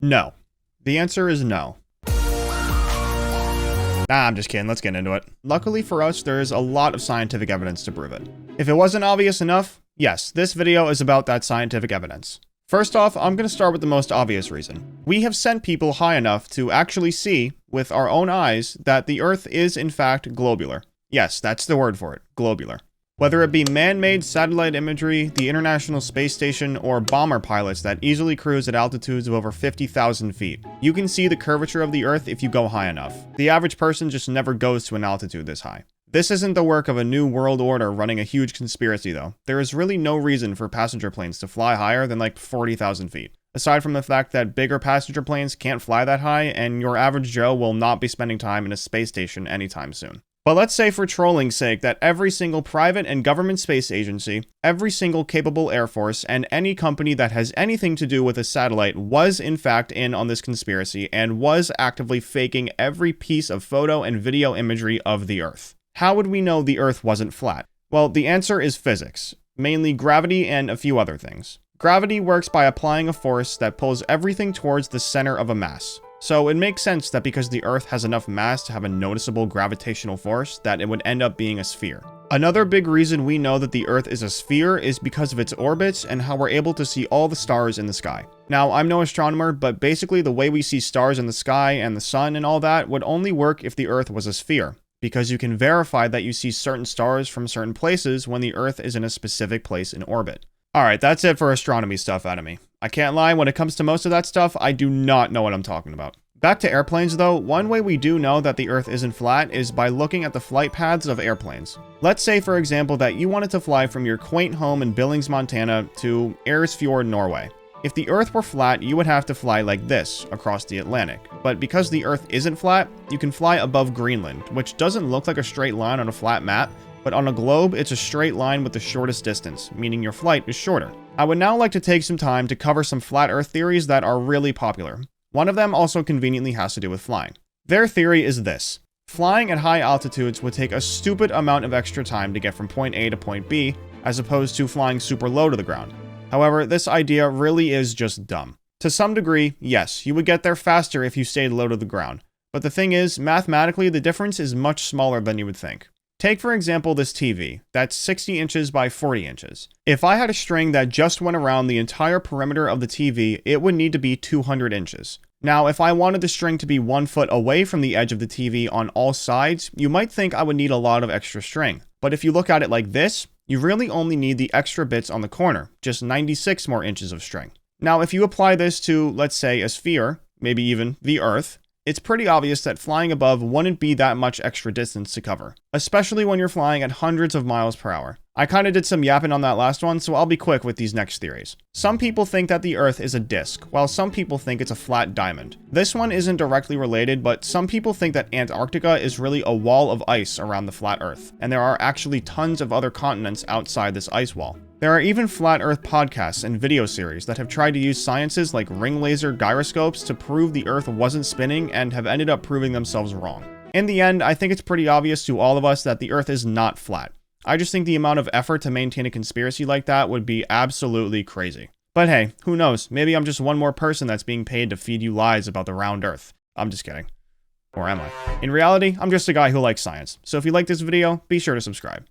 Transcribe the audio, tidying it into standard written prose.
No. The answer is no. Nah, I'm just kidding. Let's get into it. Luckily for us, there's a lot of scientific evidence to prove it. If it wasn't obvious enough, yes, this video is about that scientific evidence. First off, I'm going to start with the most obvious reason. We have sent people high enough to actually see, with our own eyes, that the Earth is in fact globular. Yes, that's the word for it, globular. Whether it be man-made satellite imagery, the International Space Station, or bomber pilots that easily cruise at altitudes of over 50,000 feet, you can see the curvature of the Earth if you go high enough. The average person just never goes to an altitude this high. This isn't the work of a new world order running a huge conspiracy though. There is really no reason for passenger planes to fly higher than like 40,000 feet. Aside from the fact that bigger passenger planes can't fly that high, and your average Joe will not be spending time in a space station anytime soon. But let's say for trolling's sake that every single private and government space agency, every single capable Air Force, and any company that has anything to do with a satellite was in fact in on this conspiracy and was actively faking every piece of photo and video imagery of the Earth. How would we know the Earth wasn't flat? Well, the answer is physics, mainly gravity and a few other things. Gravity works by applying a force that pulls everything towards the center of a mass. So it makes sense that because the Earth has enough mass to have a noticeable gravitational force, that it would end up being a sphere. Another big reason we know that the Earth is a sphere is because of its orbits and how we're able to see all the stars in the sky. Now, I'm no astronomer, but basically the way we see stars in the sky and the sun and all that would only work if the Earth was a sphere, because you can verify that you see certain stars from certain places when the Earth is in a specific place in orbit. Alright, that's it for astronomy stuff out of me. I can't lie, when it comes to most of that stuff, I do not know what I'm talking about. Back to airplanes though, one way we do know that the Earth isn't flat is by looking at the flight paths of airplanes. Let's say for example that you wanted to fly from your quaint home in Billings, Montana to Eresfjord, Norway. If the Earth were flat, you would have to fly like this, across the Atlantic. But because the Earth isn't flat, you can fly above Greenland, which doesn't look like a straight line on a flat map, but on a globe, it's a straight line with the shortest distance, meaning your flight is shorter. I would now like to take some time to cover some flat Earth theories that are really popular. One of them also conveniently has to do with flying. Their theory is this: flying at high altitudes would take a stupid amount of extra time to get from point A to point B, as opposed to flying super low to the ground. However, this idea really is just dumb. To some degree, yes, you would get there faster if you stayed low to the ground. But the thing is, mathematically, the difference is much smaller than you would think. Take for example this TV, that's 60 inches by 40 inches. If I had a string that just went around the entire perimeter of the TV, it would need to be 200 inches. Now, if I wanted the string to be 1 foot away from the edge of the TV on all sides, you might think I would need a lot of extra string. But if you look at it like this, you really only need the extra bits on the corner, just 96 more inches of string. Now, if you apply this to, let's say, a sphere, maybe even the Earth, it's pretty obvious that flying above wouldn't be that much extra distance to cover, especially when you're flying at hundreds of miles per hour. I kinda did some yapping on that last one, so I'll be quick with these next theories. Some people think that the Earth is a disk, while some people think it's a flat diamond. This one isn't directly related, but some people think that Antarctica is really a wall of ice around the flat Earth, and there are actually tons of other continents outside this ice wall. There are even flat Earth podcasts and video series that have tried to use sciences like ring laser gyroscopes to prove the Earth wasn't spinning and have ended up proving themselves wrong. In the end, I think it's pretty obvious to all of us that the Earth is not flat. I just think the amount of effort to maintain a conspiracy like that would be absolutely crazy. But hey, who knows? Maybe I'm just one more person that's being paid to feed you lies about the round Earth. I'm just kidding. Or am I? In reality, I'm just a guy who likes science. So if you like this video, be sure to subscribe.